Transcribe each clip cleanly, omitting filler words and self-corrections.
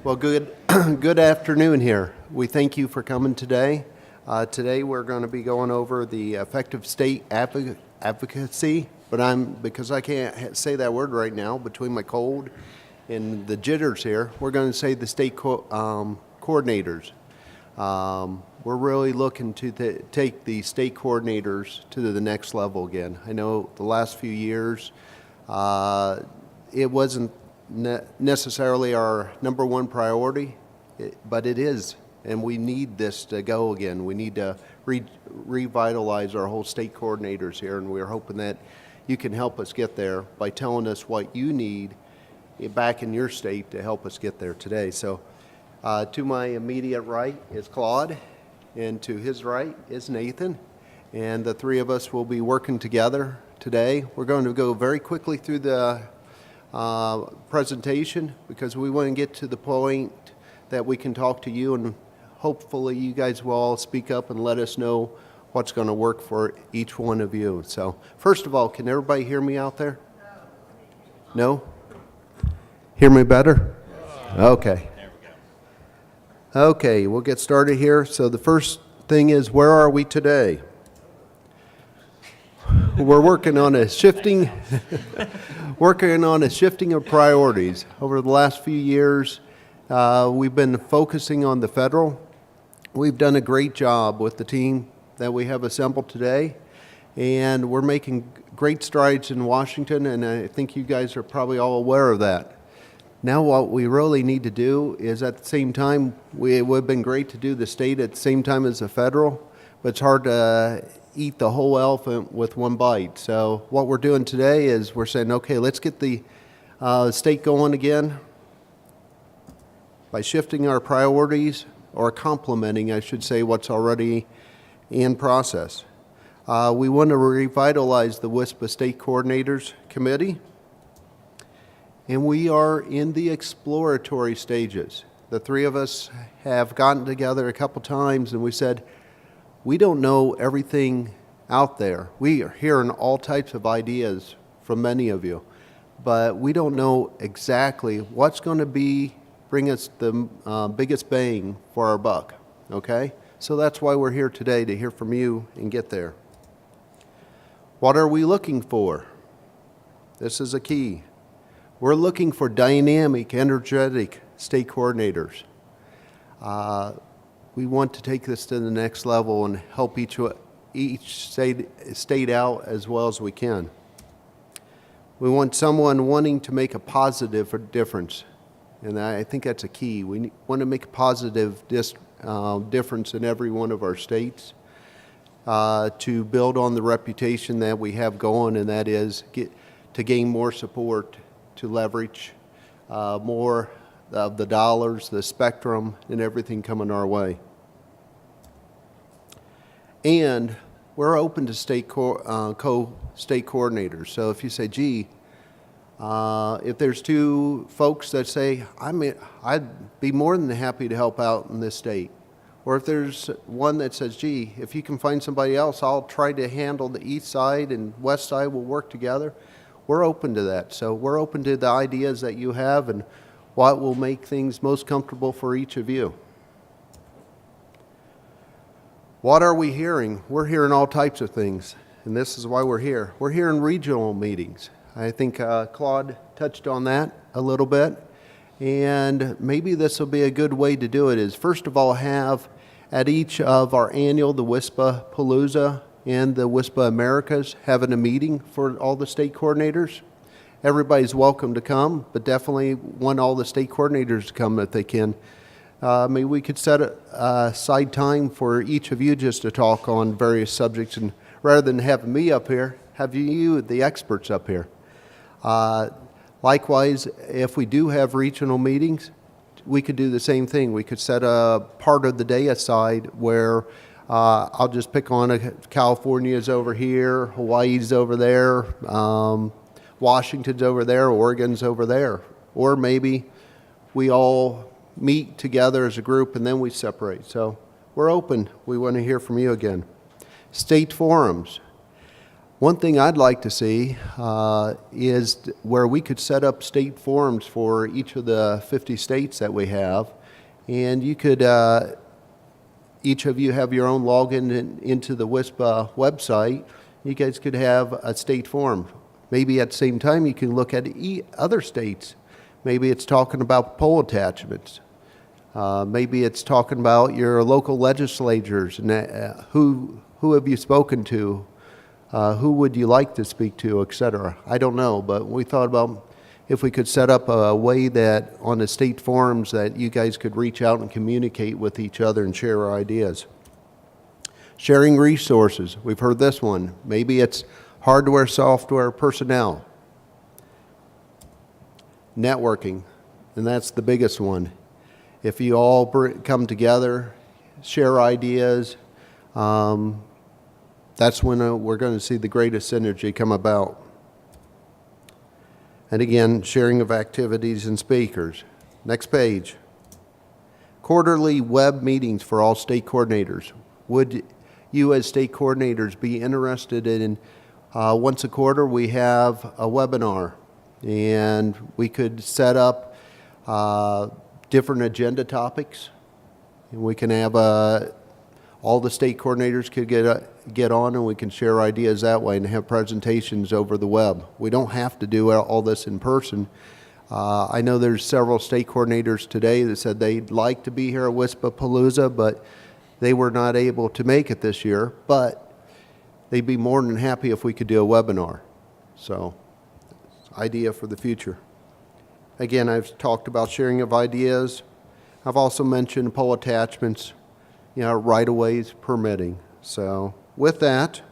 Well, good good afternoon here. We thank you for coming today. Today we're going to be going over the effective state advocacy, but because I can't say that word right now between my cold and the jitters here, we're going to say the state coordinators. We're really looking to take the state coordinators to the next level again. I know the last few years it wasn't necessarily our number one priority, but it is, and we need this to go again. We need to revitalize our whole state coordinators here, and we're hoping that you can help us get there by telling us what you need back in your state to help us get there today. So to my immediate right is Claude, and to his right is Nathan, and the three of us will be working together today. We're going to go very quickly through the presentation because we want to get to the point that we can talk to you, and hopefully you guys will all speak up and let us know what's going to work for each one of you. So first of all, can everybody hear me out there? No? Hear me better? Okay. Okay, we'll get started here. So the first thing is, where are we today? We're working on a shifting of priorities. Over the last few years, we've been focusing on the federal. We've done a great job with the team that we have assembled today, and we're making great strides in Washington, and I think you guys are probably all aware of that. Now what we really need to do is, at the same time, it would have been great to do the state at the same time as the federal, but it's hard to eat the whole elephant with one bite. So what we're doing today is we're saying, okay, let's get the state going again by shifting our priorities, or complementing, I should say, what's already in process. We want to revitalize the WISPA State Coordinators Committee, and we are in the exploratory stages. The three of us have gotten together a couple times, and we said, we don't know everything out there. We are hearing all types of ideas from many of you, but we don't know exactly what's going to bring us the biggest bang for our buck, okay? So that's why we're here today, to hear from you and get there. What are we looking for? This is a key. We're looking for dynamic, energetic state coordinators. We want to take this to the next level and help each state out as well as we can. We want someone wanting to make a positive difference, and I think that's a key. We want to make a positive difference in every one of our states to build on the reputation that we have going, and that is to gain more support, to leverage more of the dollars, the spectrum, and everything coming our way. And we're open to state co-state coordinators. So if you say, gee, if there's two folks that say, I'd be more than happy to help out in this state. Or if there's one that says, gee, if you can find somebody else, I'll try to handle the east side and west side, we'll work together. We're open to that. So we're open to the ideas that you have and what will make things most comfortable for each of you. What are we hearing? We're hearing all types of things, and this is why we're here. We're hearing regional meetings. I think Claude touched on that a little bit, and maybe this will be a good way to do it, is first of all have at each of our annual, the WISPA Palooza and the WISPA Americas, having a meeting for all the state coordinators. Everybody's welcome to come, but definitely want all the state coordinators to come if they can. Maybe we could set aside time for each of you just to talk on various subjects, and rather than having me up here, have you, the experts, up here. Likewise, if we do have regional meetings, we could do the same thing. We could set a part of the day aside where I'll just pick on California's over here, Hawaii's over there, Washington's over there, Oregon's over there. Or maybe we all meet together as a group and then we separate. So we're open. We want to hear from you again. State forums. One thing I'd like to see is where we could set up state forums for each of the 50 states that we have, and you could, each of you have your own login into the WISPA website. You guys could have a state forum. Maybe at the same time you can look at other states. Maybe it's talking about poll attachments. Maybe it's talking about your local legislators and who have you spoken to? Who would you like to speak to, et cetera. I don't know, but we thought about if we could set up a way that on the state forums that you guys could reach out and communicate with each other and share our ideas. Sharing resources. We've heard this one. Maybe it's hardware, software, personnel. Networking, and that's the biggest one. If you all come together, share ideas, that's when we're going to see the greatest synergy come about. And again, sharing of activities and speakers. Next page. Quarterly web meetings for all state coordinators. Would you as state coordinators be interested in once a quarter we have a webinar, and we could set up different agenda topics, and we can have all the state coordinators could get on, and we can share ideas that way and have presentations over the web. We don't have to do all this in person. I know there's several state coordinators today that said they'd like to be here at WISPA Palooza, but they were not able to make it this year, but they'd be more than happy if we could do a webinar. So, idea for the future. Again, I've talked about sharing of ideas. I've also mentioned poll attachments, right-of-ways, permitting. So with that,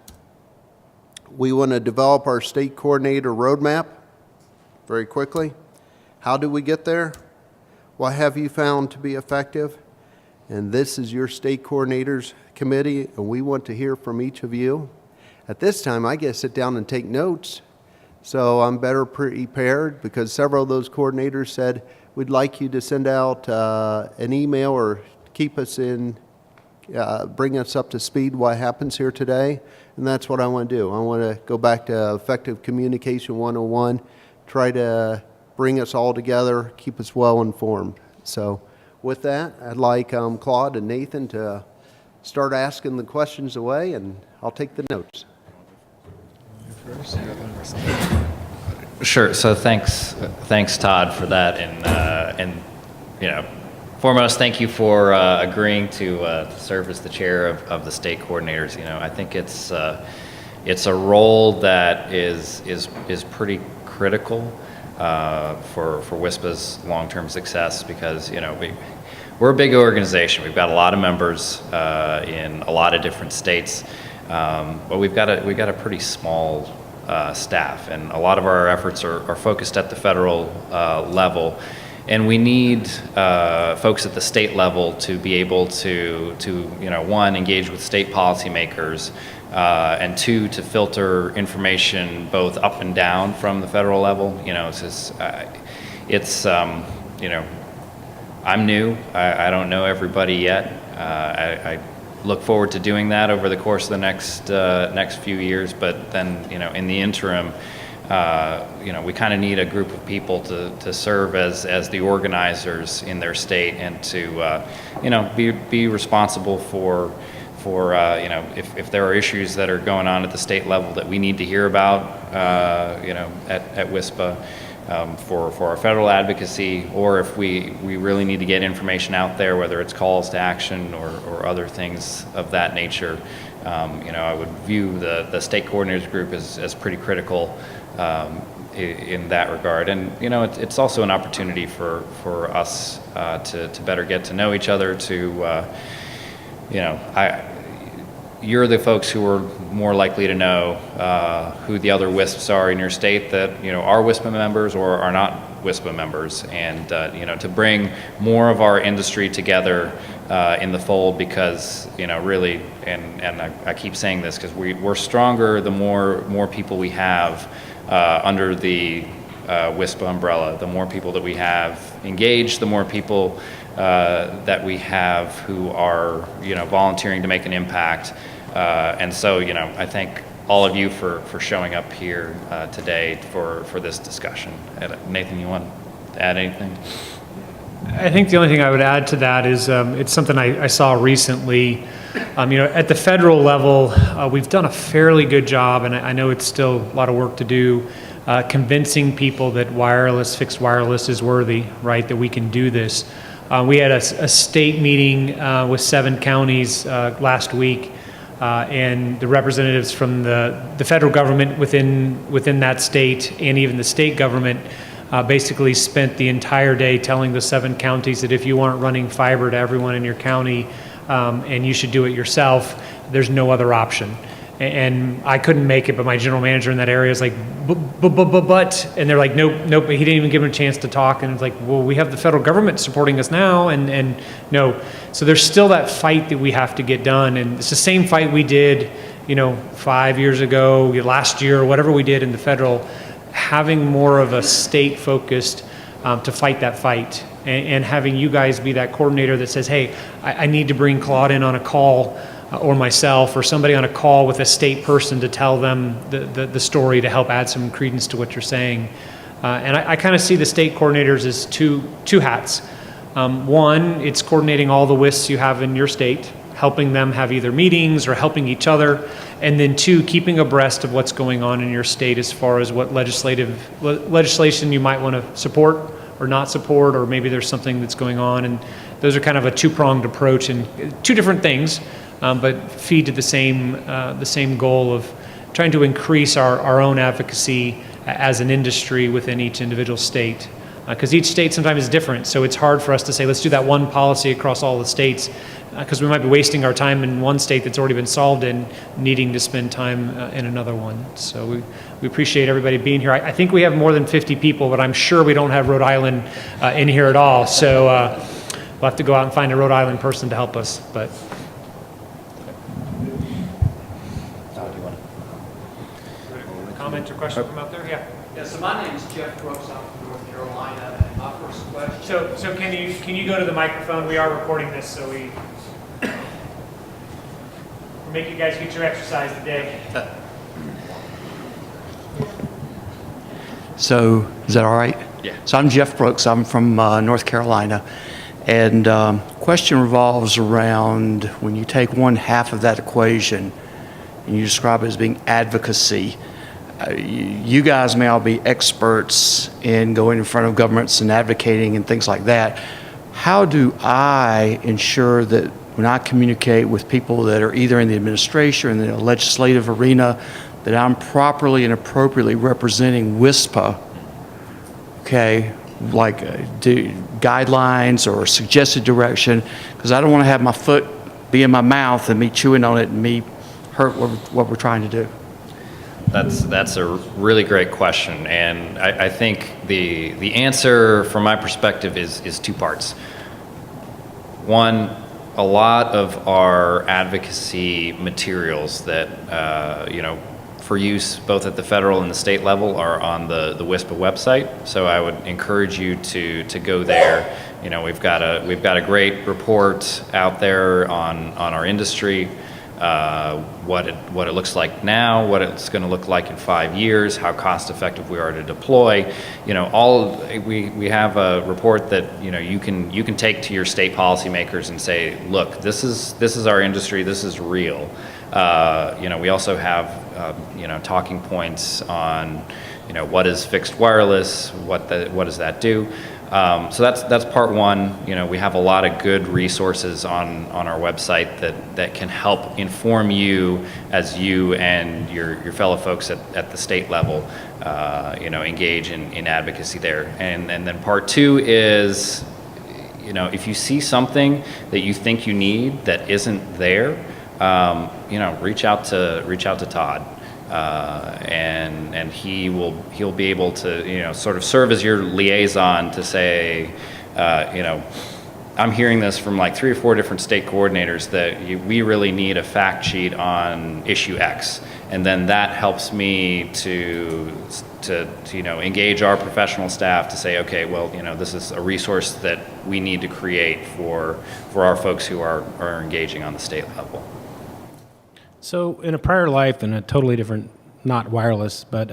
we want to develop our state coordinator roadmap very quickly. How do we get there? What have you found to be effective? And this is your state coordinators committee, and we want to hear from each of you. At this time, I get to sit down and take notes, so I'm better prepared because several of those coordinators said, we'd like you to send out an email or keep us bring us up to speed what happens here today, and that's what I want to do. I want to go back to Effective Communication 101, try to bring us all together, keep us well informed. So with that, I'd like Claude and Nathan to start asking the questions away, and I'll take the notes. Sure. So thanks, Todd, for that, and foremost, thank you for agreeing to serve as the chair of the state coordinators. I think it's a role that is pretty critical for WISPA's long-term success because we're a big organization. We've got a lot of members in a lot of different states, but we've got a pretty small staff, and a lot of our efforts are focused at the federal level. And we need folks at the state level to be able to one, engage with state policymakers, and two, to filter information both up and down from the federal level. I'm new. I don't know everybody yet. I look forward to doing that over the course of the next few years. But then, in the interim, we kind of need a group of people to serve as the organizers in their state and to be responsible for if there are issues that are going on at the state level that we need to hear about at WISPA for our federal advocacy, or if we really need to get information out there, whether it's calls to action or other things of that nature. I would view the state coordinators group as pretty critical in that regard, and it's also an opportunity for us to better get to know each other. You're the folks who are more likely to know who the other WISPs are in your state that are WISPA members or are not WISPA members, and to bring more of our industry together in the fold, because really, and I keep saying this because we're stronger the more people we have under the WISPA umbrella. The more people that we have engaged, the more people that we have who are volunteering to make an impact, and so I think all of you for showing up here today for this discussion. Nathan, you want to add anything? I think the only thing I would add to that is it's something I saw recently. At the federal level, we've done a fairly good job, and I know it's still a lot of work to do, convincing people that fixed wireless is worthy, right, that we can do this. We had a state meeting with 7 counties last week, and the representatives from the federal government within that state and even the state government basically spent the entire day telling the 7 counties that if you aren't running fiber to everyone in your county and you should do it yourself, there's no other option. And I couldn't make it, but my general manager in that area is like, but, and they're like, nope, he didn't even give him a chance to talk. And it's like, well, we have the federal government supporting us now, and no. So there's still that fight that we have to get done. And it's the same fight we did, 5 years ago, last year, whatever we did in the federal, having more of a state focused to fight that fight. And having you guys be that coordinator that says, hey, I need to bring Claude in on a call, or myself or somebody on a call with a state person to tell them the story to help add some credence to what you're saying. And I kind of see the state coordinators as two hats. One, it's coordinating all the WISPs you have in your state, helping them have either meetings or helping each other. And then 2, keeping abreast of what's going on in your state as far as what legislation you might want to support or not support, or maybe there's something that's going on. And those are kind of a 2-pronged approach and 2 different things. But feed to the same goal of trying to increase our own advocacy as an industry within each individual state. Because each state sometimes is different, so it's hard for us to say, let's do that one policy across all the states, because we might be wasting our time in one state that's already been solved and needing to spend time in another one. So we appreciate everybody being here. I think we have more than 50 people, but I'm sure we don't have Rhode Island in here at all. So we'll have to go out and find a Rhode Island person to help us. But comment or question from out there? Yeah, so my name is Jeff Brooks. I'm from North Carolina, and my first question. So can you go to the microphone? We are recording this, so we'll make you guys get your exercise today. So is that all right? Yeah. So I'm Jeff Brooks. I'm from North Carolina, and question revolves around when you take one half of that equation and you describe it as being advocacy. You guys may all be experts in going in front of governments and advocating and things like that. How do I ensure that when I communicate with people that are either in the administration or in the legislative arena, that I'm properly and appropriately representing WISPA, okay, like do guidelines or suggested direction, because I don't want to have my foot be in my mouth and me chewing on it and me hurt what we're trying to do. That's a really great question, and I think the answer from my perspective is 2 parts. One, a lot of our advocacy materials that for use both at the federal and the state level are on the WISPA website. So I would encourage you to go there. We've got a great report out there on our industry. What it looks like now, what it's going to look like in 5 years, how cost effective we are to deploy. We have a report that you can take to your state policymakers and say, look, this is our industry, this is real. We also have talking points on what is fixed wireless, what does that do. So that's part one. We have a lot of good resources on our website that can help inform you as you and your fellow folks at the state level, engage in advocacy there. And then part 2 is, if you see something that you think you need that isn't there, reach out to Todd. And he'll be able to sort of serve as your liaison to say, I'm hearing this from like 3 or 4 different state coordinators that we really need a fact sheet on issue X, and then that helps me to engage our professional staff to say, okay, well, this is a resource that we need to create for our folks who are engaging on the state level. So in a prior life, in a totally different, not wireless, but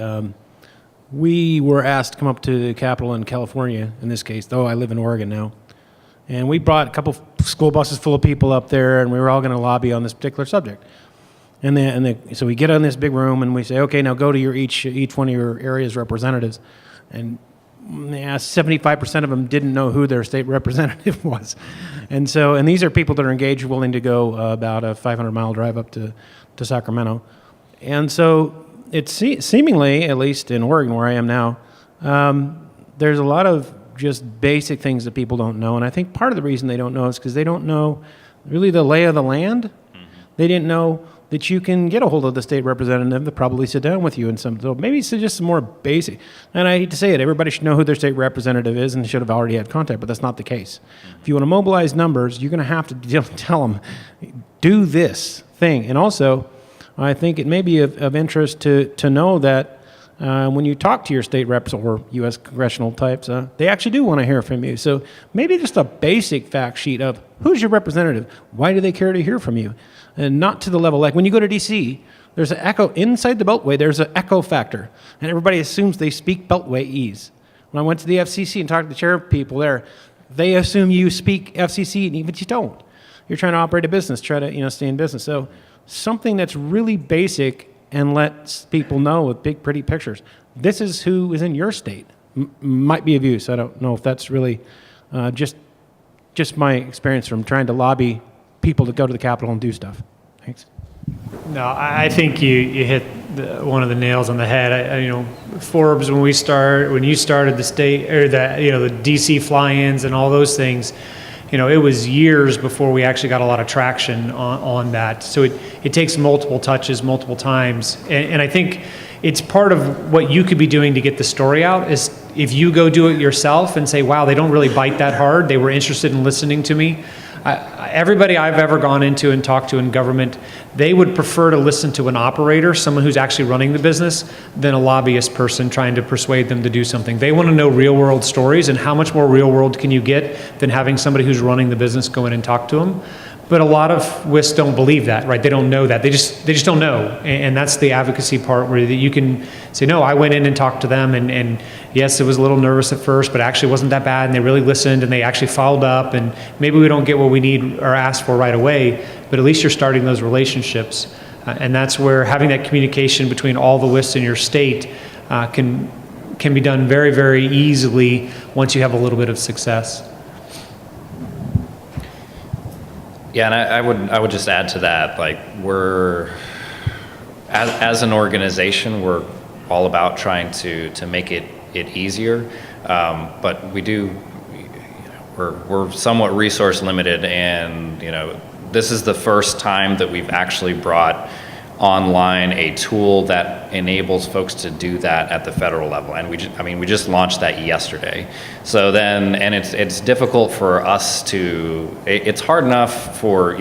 we were asked to come up to the Capitol in California, in this case, though I live in Oregon now. And we brought a couple school buses full of people up there, and we were all going to lobby on this particular subject. So we get in this big room, and we say, okay, now go to each one of your area's representatives. And 75% of them didn't know who their state representative was. And these are people that are engaged, willing to go about a 500-mile drive up to Sacramento. And so it's seemingly, at least in Oregon where I am now, there's a lot of just basic things that people don't know. And I think part of the reason they don't know is because they don't know really the lay of the land. They didn't know that you can get a hold of the state representative to probably sit down with you and so maybe it's just some more basic. And I hate to say it, everybody should know who their state representative is and should have already had contact, but that's not the case. If you want to mobilize numbers, you're going to have to tell them, do this thing. And also, I think it may be of interest to know that when you talk to your state reps or U.S. congressional types, they actually do want to hear from you. So maybe just a basic fact sheet of who's your representative? Why do they care to hear from you? And not to the level, like when you go to D.C., there's an echo, inside the Beltway, there's an echo factor. And everybody assumes they speak Beltwayese. When I went to the FCC and talked to the chair people there, they assume you speak FCC, but you don't. You're trying to operate a business, try to stay in business. So something that's really basic and lets people know with big, pretty pictures. This is who is in your state. Might be of use. I don't know if that's really just my experience from trying to lobby people to go to the Capitol and do stuff. Thanks. No, I think you hit one of the nails on the head. Forbes, when you started the state or the DC fly-ins and all those things, it was years before we actually got a lot of traction on that. So it takes multiple touches, multiple times, and I think it's part of what you could be doing to get the story out is if you go do it yourself and say, wow, they don't really bite that hard. They were interested in listening to me. Everybody I've ever gone into and talked to in government, they would prefer to listen to an operator, someone who's actually running the business, than a lobbyist person trying to persuade them to do something. They want to know real world stories, and how much more real world can you get than having somebody who's running the business go in and talk to them. But a lot of WISPs don't believe that, right? They don't know that. They just don't know. And that's the advocacy part where you can say, no, I went in and talked to them, and yes, it was a little nervous at first, but actually it wasn't that bad, and they really listened, and they actually followed up, and maybe we don't get what we need or ask for right away, but at least you're starting those relationships. And that's where having that communication between all the WISPs in your state can be done very, very easily once you have a little bit of success. Yeah, and I would just add to that, like we're, as an organization, we're all about trying to make it easier, but we're somewhat resource limited, and this is the first time that we've actually brought online a tool that enables folks to do that at the federal level, and we just launched that yesterday. So then, and it's difficult for us to. It's hard enough for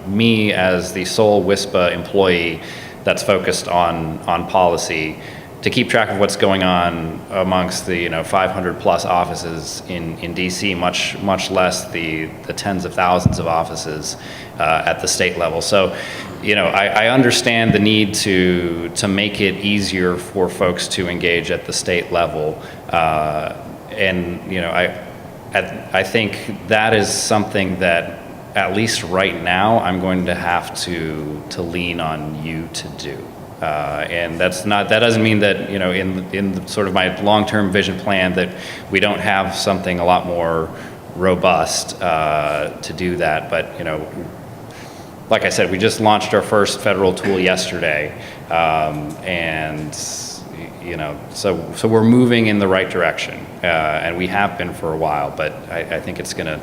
me as the sole WISPA employee that's focused on policy to keep track of what's going on amongst the 500 plus offices in DC, much less the tens of thousands of offices at the state level. So, I understand the need to make it easier for folks to engage at the state level, and I think that is something that at least right now I'm going to have to lean on you to do. And that doesn't mean that in sort of my long-term vision plan that we don't have something a lot more robust to do that. But like I said, we just launched our first federal tool yesterday, and so we're moving in the right direction, and we have been for a while. But I think it's going to,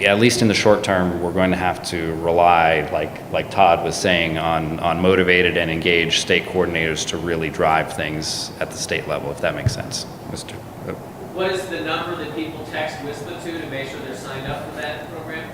at least in the short term, we're going to have to rely, like Todd was saying, on motivated and engaged state coordinators to really drive things at the state level, if that makes sense. Mr. What is the number that people text WISPA to make sure they're signed up for that program?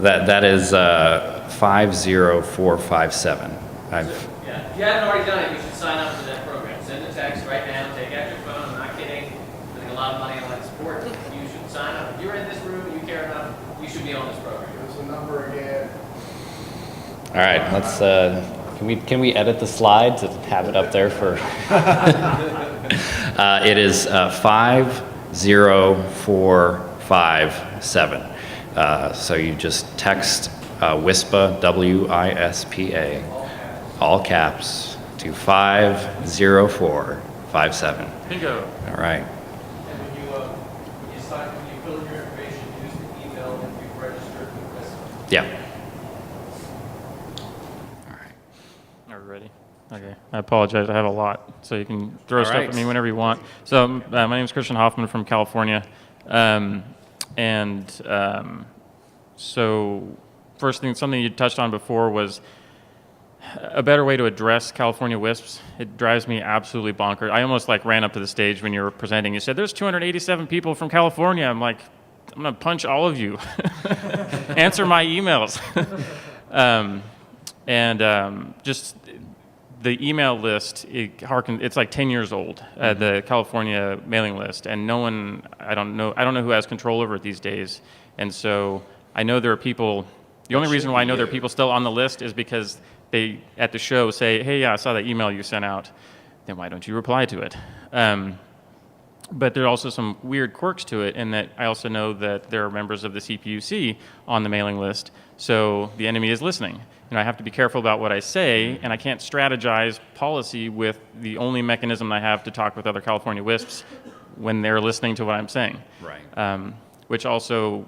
That is 50457. Yeah. If you haven't already done it, you should sign up for that program. Send a text right now. Take out your phone. I'm not kidding. Spending a lot of money on that support. You should sign up. If you're in this room and you care enough, you should be on this program. What's the number again? All right, let's, can we edit the slides and have it up there for? It is 50457. So you just text WISPA, W-I-S-P-A, all caps, to 50457. Bingo. All right. And when you fill in your information, use the email that you've registered with WISPA. Yeah. Are we ready? Okay. I apologize. I have a lot, so you can throw All stuff right. at me whenever you want. So my name is Christian Hoffman from California. So first thing, something you touched on before was a better way to address California WISPs. It drives me absolutely bonkers. I almost like ran up to the stage when you were presenting. You said, there's 287 people from California. I'm like, I'm going to punch all of you. Answer my emails. Just the email list, it's like 10 years old, the California mailing list, and no one, I don't know who has control over it these days. And so I know there are people, the only reason why I know there are people still on the list is because they, at the show, say, hey, yeah, I saw that email you sent out. Then why don't you reply to it? But there are also some weird quirks to it in that I also know that there are members of the CPUC on the mailing list, so the enemy is listening. And I have to be careful about what I say, and I can't strategize policy with the only mechanism I have to talk with other California WISPs when they're listening to what I'm saying. Right. Which also,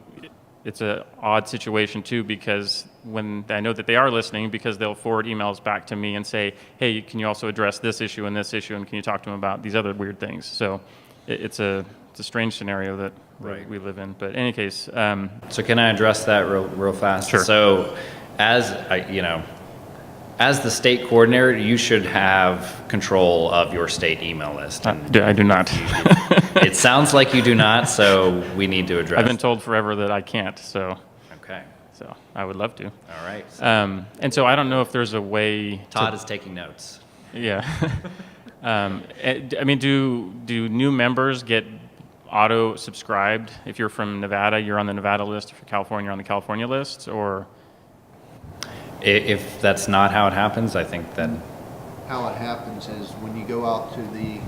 it's an odd situation too, because when I know that they are listening, because they'll forward emails back to me and say, hey, can you also address this issue and can you talk to them about these other weird things? So it's a strange scenario that Right. we live in. But in any case, So can I address that real fast? Sure. So as the state coordinator, you should have control of your state email list. And I do not. it sounds like you do not, so we need to address I've been told forever that I can't, so Okay. I would love to. All right. And so I don't know if there's a way Todd is taking notes. Yeah. I mean, do new members get auto-subscribed? If you're from Nevada, you're on the Nevada list. If you're California, you're on the California list, or? If that's not how it happens, I think then, How it happens is when you go out to the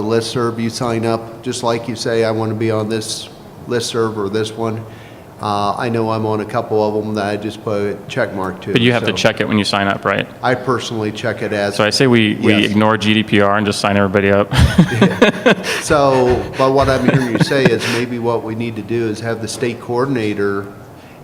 listserv, you sign up, just like you say, I want to be on this listserv or this one. I know I'm on a couple of them that I just put a check mark to. But you have to so check it when you sign up, right? I personally check it as. So I say we Yes. ignore GDPR and just sign everybody up. But what I'm hearing you say is maybe what we need to do is have the state coordinator,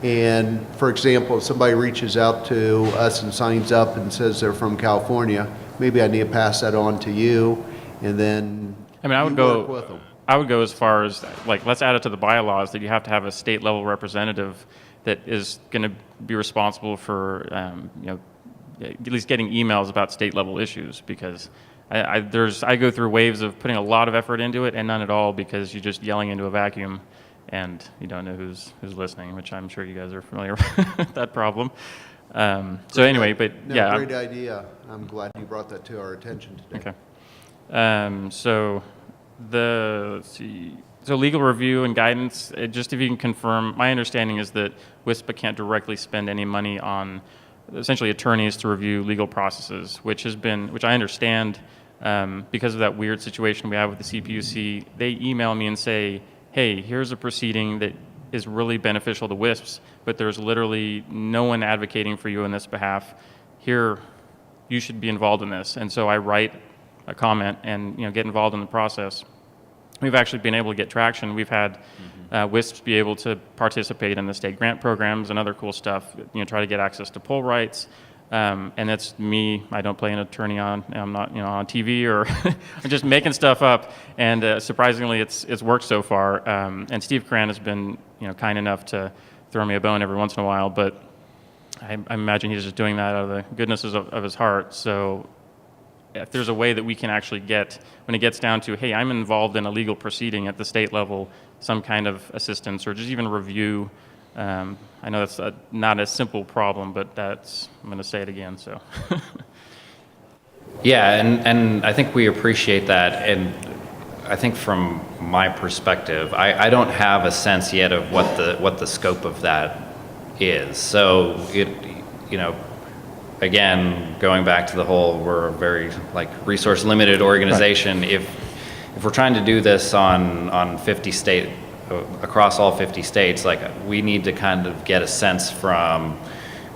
and for example, if somebody reaches out to us and signs up and says they're from California, maybe I need to pass that on to you, and then I mean, you work with them. I would go as far as, like, let's add it to the bylaws that you have to have a state level representative that is going to be responsible for, at least getting emails about state level issues, because I go through waves of putting a lot of effort into it and none at all, because you're just yelling into a vacuum and you don't know who's listening, which I'm sure you guys are familiar with that problem. So anyway, but No, yeah. great idea. I'm glad you brought that to our attention today. Okay. So legal review and guidance, just if you can confirm, my understanding is that WISPA can't directly spend any money on essentially attorneys to review legal processes, which I understand because of that weird situation we have with the CPUC. They email me and say, hey, here's a proceeding that is really beneficial to WISPs, but there's literally no one advocating for you on this behalf. Here, you should be involved in this. And so I write a comment and get involved in the process. We've actually been able to get traction. We've had WISPs be able to participate in the state grant programs and other cool stuff, try to get access to poll rights. And that's me. I don't play an attorney I'm not on TV or I'm just making stuff up. And surprisingly, it's worked so far. And Steve Cran has been kind enough to throw me a bone every once in a while, but I imagine he's just doing that out of the goodnesses of his heart. So if there's a way that we can actually get, when it gets down to, hey, I'm involved in a legal proceeding at the state level, some kind of assistance or just even review. I know that's not a simple problem, but I'm going to say it again. So. yeah, and I think we appreciate that. And I think from my perspective, I don't have a sense yet of what the scope of that is. So again, going back to the whole, we're a very resource limited organization. Right. If we're trying to do this on 50 state, across all 50 states, we need to kind of get a sense from,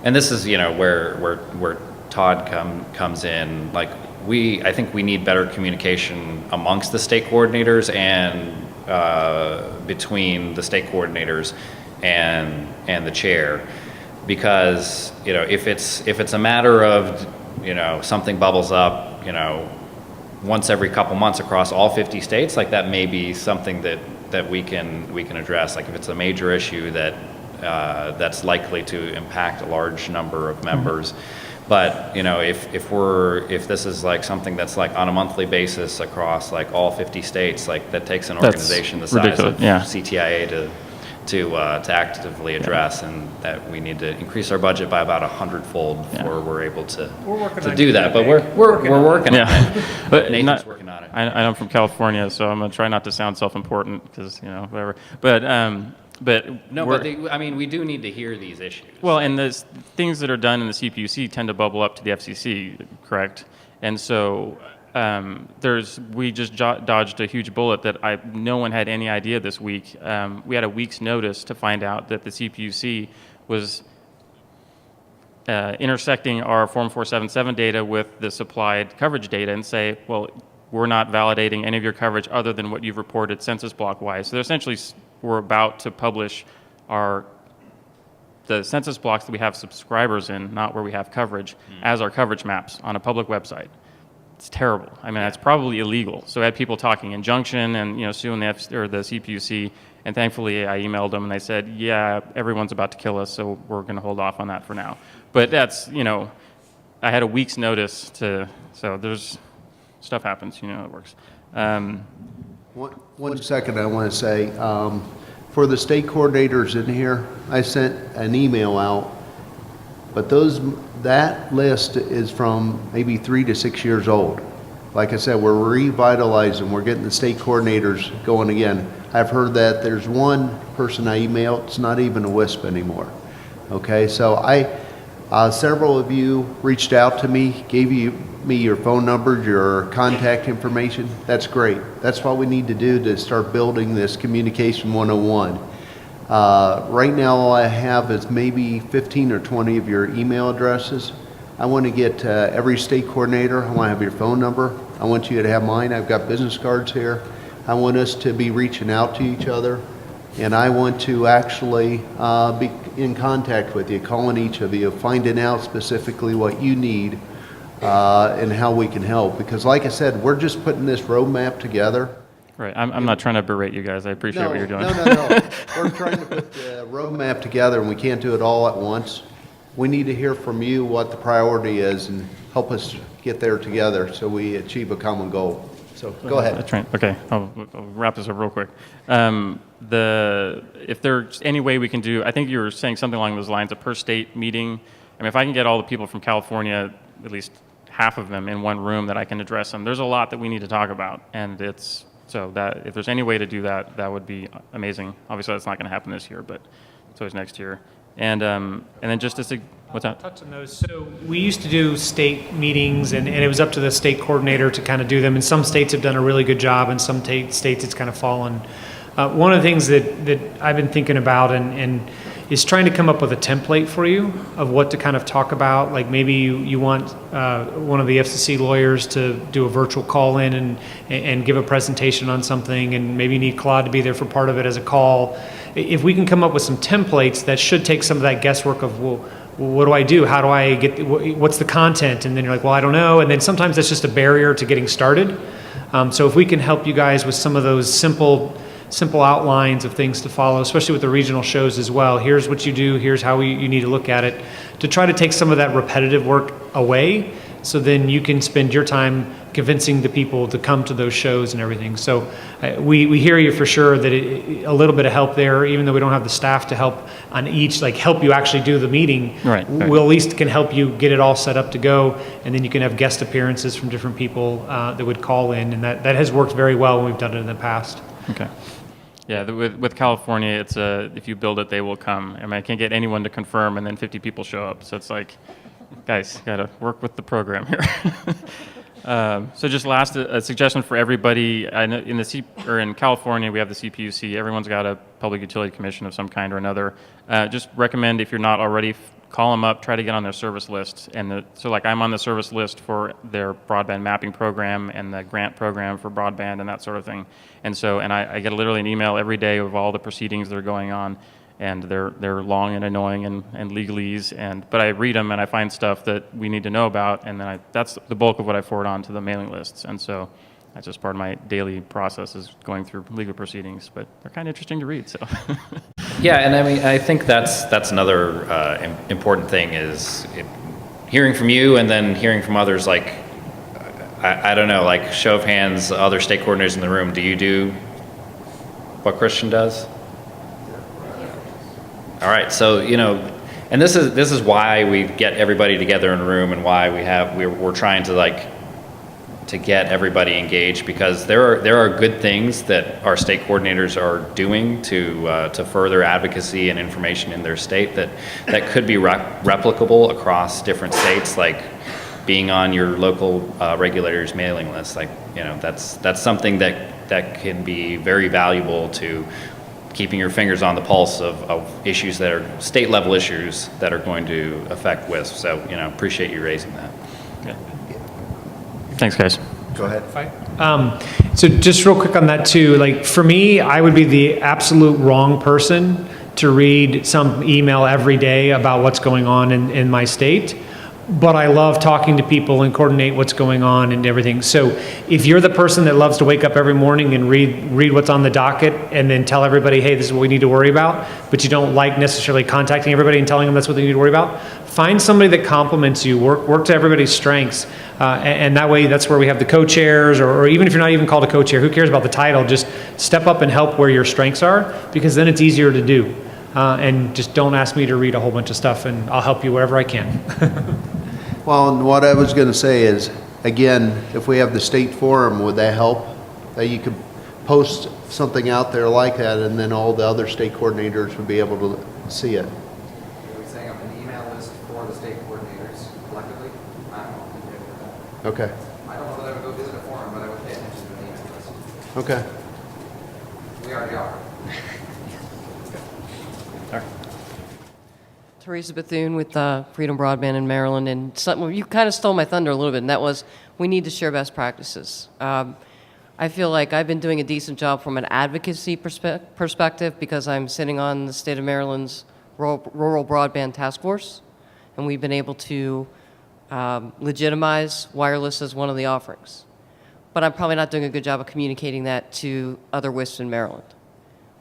and this is where Todd comes in. I think we need better communication amongst the state coordinators and between the state coordinators and the chair, because if it's a matter of something bubbles up once every couple months across all 50 states, that may be something that we can address. If it's a major issue that's likely to impact a large number of members. But if this is something that's on a monthly basis across all 50 states, that takes an organization the size ridiculous. of Yeah. CTIA to actively address, and that we need to increase our budget by about 100-fold before we're able to do that. But we're working on it. But Nathan's working on it. I'm from California, so I'm gonna try not to sound self-important because whatever. But No, we're- but we do need to hear these issues. Well, and the things that are done in the CPUC tend to bubble up to the FCC, correct? And so we just dodged a huge bullet that no one had any idea this week. We had a week's notice to find out that the CPUC was intersecting our Form 477 data with the supplied coverage data and say, well, we're not validating any of your coverage other than what you've reported census block-wise. So they're essentially, we're about to publish the census blocks that we have subscribers in, not where we have coverage, as our coverage maps on a public website. It's terrible. I mean, it's probably illegal. So I had people talking injunction and suing the CPUC, and thankfully I emailed them and they said, yeah, everyone's about to kill us, so we're going to hold off on that for now. But that's I had a week's notice so there's stuff happens. It works. One second, I want to say, for the state coordinators in here, I sent an email out, but that list is from maybe 3 to 6 years old. Like I said, we're revitalizing, we're getting the state coordinators going again. I've heard that there's one person I emailed, it's not even a WISP anymore. Okay, so several of you reached out to me, gave me your phone number, your contact information. That's great. That's what we need to do to start building this communication 101. Right now all I have is maybe 15 or 20 of your email addresses. I want to get every state coordinator. I want to have your phone number. I want you to have mine. I've got business cards here. I want us to be reaching out to each other, and I want to actually be in contact with you, calling each of you, finding out specifically what you need and how we can help. Because like I said, we're just putting this roadmap together. Right. I'm not trying to berate you guys. I appreciate what you're doing. No. We're trying to put the roadmap together, and we can't do it all at once. We need to hear from you what the priority is and help us get there together so we achieve a common goal. So go ahead. That's right. Okay, I'll wrap this up real quick. If there's any way we can do, I think you were saying something along those lines, a per state meeting. I mean, if I can get all the people from California, at least half of them in one room that I can address them, there's a lot that we need to talk about. And so that if there's any way to do that, that would be amazing. Obviously, that's not going to happen this year, but it's always next year. And then just what's that? Touch on those. So we used to do state meetings, and it was up to the state coordinator to kind of do them. And some states have done a really good job, and some states it's kind of fallen. One of the things that I've been thinking about and is trying to come up with a template for you of what to kind of talk about. Like maybe you want one of the FCC lawyers to do a virtual call in and give a presentation on something, and maybe you need Claude to be there for part of it as a call. If we can come up with some templates that should take some of that guesswork of, well, what do I do? How do I get, what's the content? And then you're like, well, I don't know. And then sometimes that's just a barrier to getting started. So if we can help you guys with some of those simple outlines of things to follow, especially with the regional shows as well. Here's what you do, here's how you need to look at it, to try to take some of that repetitive work away, so then you can spend your time convincing the people to come to those shows and everything. So we hear you for sure that a little bit of help there, even though we don't have the staff to help on each, like help you actually do the meeting. Right. We'll at least can help you get it all set up to go, and then you can have guest appearances from different people that would call in, and that has worked very well when we've done it in the past. Okay. Yeah, with California, it's if you build it, they will come. I mean, I can't get anyone to confirm, and then 50 people show up. So it's like, guys, got to work with the program here. So just last, a suggestion for everybody. I know in California, we have the CPUC. Everyone's got a public utility commission of some kind or another. Just recommend, if you're not already, call them up, try to get on their service list. And so like I'm on the service list for their broadband mapping program and the grant program for broadband and that sort of thing. And so, I get literally an email every day of all the proceedings that are going on, and they're long and annoying and legalese. But I read them and I find stuff that we need to know about, and then that's the bulk of what I forward on to the mailing lists. And so that's just part of my daily process, is going through legal proceedings. But they're kind of interesting to read. So. Yeah, and I mean, I think that's another important thing is hearing from you and then hearing from others. Like, I don't know, like show of hands, other state coordinators in the room, do you do what Christian does? All right, so, and this is why we get everybody together in a room, and why we're trying to get everybody engaged, because there are good things that our state coordinators are doing to further advocacy and information in their state that could be replicable across different states, like being on your local regulators mailing list. Like, that's something that can be very valuable to keeping your fingers on the pulse of issues that are state level issues that are going to affect WISP. So, appreciate you raising that. Yeah. Thanks, guys. Go ahead. So just real quick on that too, like for me, I would be the absolute wrong person to read some email every day about what's going on in my state. But I love talking to people and coordinate what's going on and everything. So if you're the person that loves to wake up every morning and read what's on the docket and then tell everybody, hey, this is what we need to worry about, but you don't like necessarily contacting everybody and telling them that's what they need to worry about, find somebody that complements you, work to everybody's strengths. And that way, that's where we have the co-chairs, or even if you're not even called a co-chair, who cares about the title? Just step up and help where your strengths are, because then it's easier to do. And just don't ask me to read a whole bunch of stuff, and I'll help you wherever I can. Well, and what I was going to say is, again, if we have the state forum, would that help? That you could post something out there like that, and then all the other state coordinators would be able to see it. Are we setting up an email list for the state coordinators collectively? I don't know if we did that. Okay. I don't know that I would go visit a forum, but I would pay attention to an email list. Okay. We already are. Teresa Bethune with Freedom Broadband in Maryland, and something you kind of stole my thunder a little bit, and that was we need to share best practices. I feel like I've been doing a decent job from an advocacy perspective, because I'm sitting on the state of Maryland's Rural Broadband Task Force, and we've been able to legitimize wireless as one of the offerings. But I'm probably not doing a good job of communicating that to other WISPs in Maryland.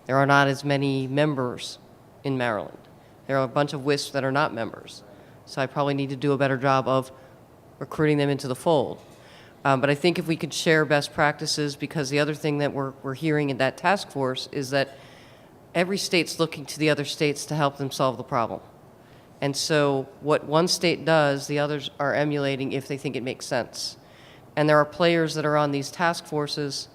There are not as many members in Maryland. There are a bunch of WISPs that are not members. So I probably need to do a better job of recruiting them into the fold. But I think if we could share best practices, because the other thing that we're hearing in that task force is that every state's looking to the other states to help them solve the problem. And so what one state does, the others are emulating if they think it makes sense. And there are players that are on these task forces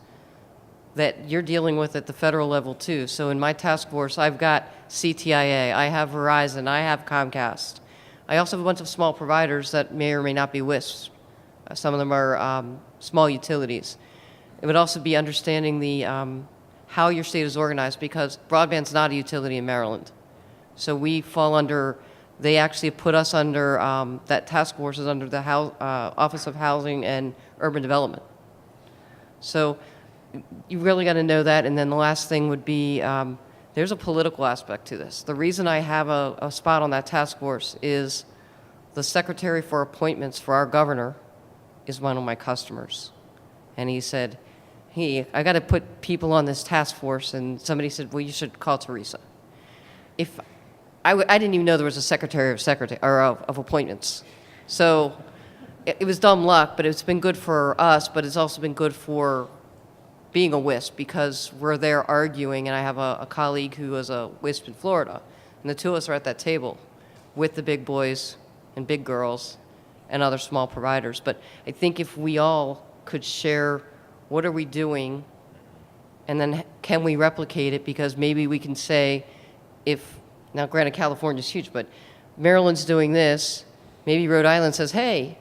that you're dealing with at the federal level too. So in my task force, I've got CTIA, I have Verizon, I have Comcast. I also have a bunch of small providers that may or may not be WISPs. Some of them are small utilities. It would also be understanding the how your state is organized, because broadband's not a utility in Maryland. So we fall under, they actually put us under, that task force is under the Office of Housing and Urban Development. So you really got to know that. And then the last thing would be, there's a political aspect to this. The reason I have a spot on that task force is the Secretary for Appointments for our governor is one of my customers. And he said, hey, I got to put people on this task force. And somebody said, well, you should call Teresa. If I didn't even know there was a Secretary of Appointments. So it was dumb luck, but it's been good for us, but it's also been good for being a WISP, because we're there arguing, and I have a colleague who is a WISP in Florida, and the two of us are at that table with the big boys and big girls and other small providers. But I think if we all could share what are we doing And then can we replicate it? Because maybe we can say, if, now granted California's huge, but Maryland's doing this, maybe Rhode Island says, hey,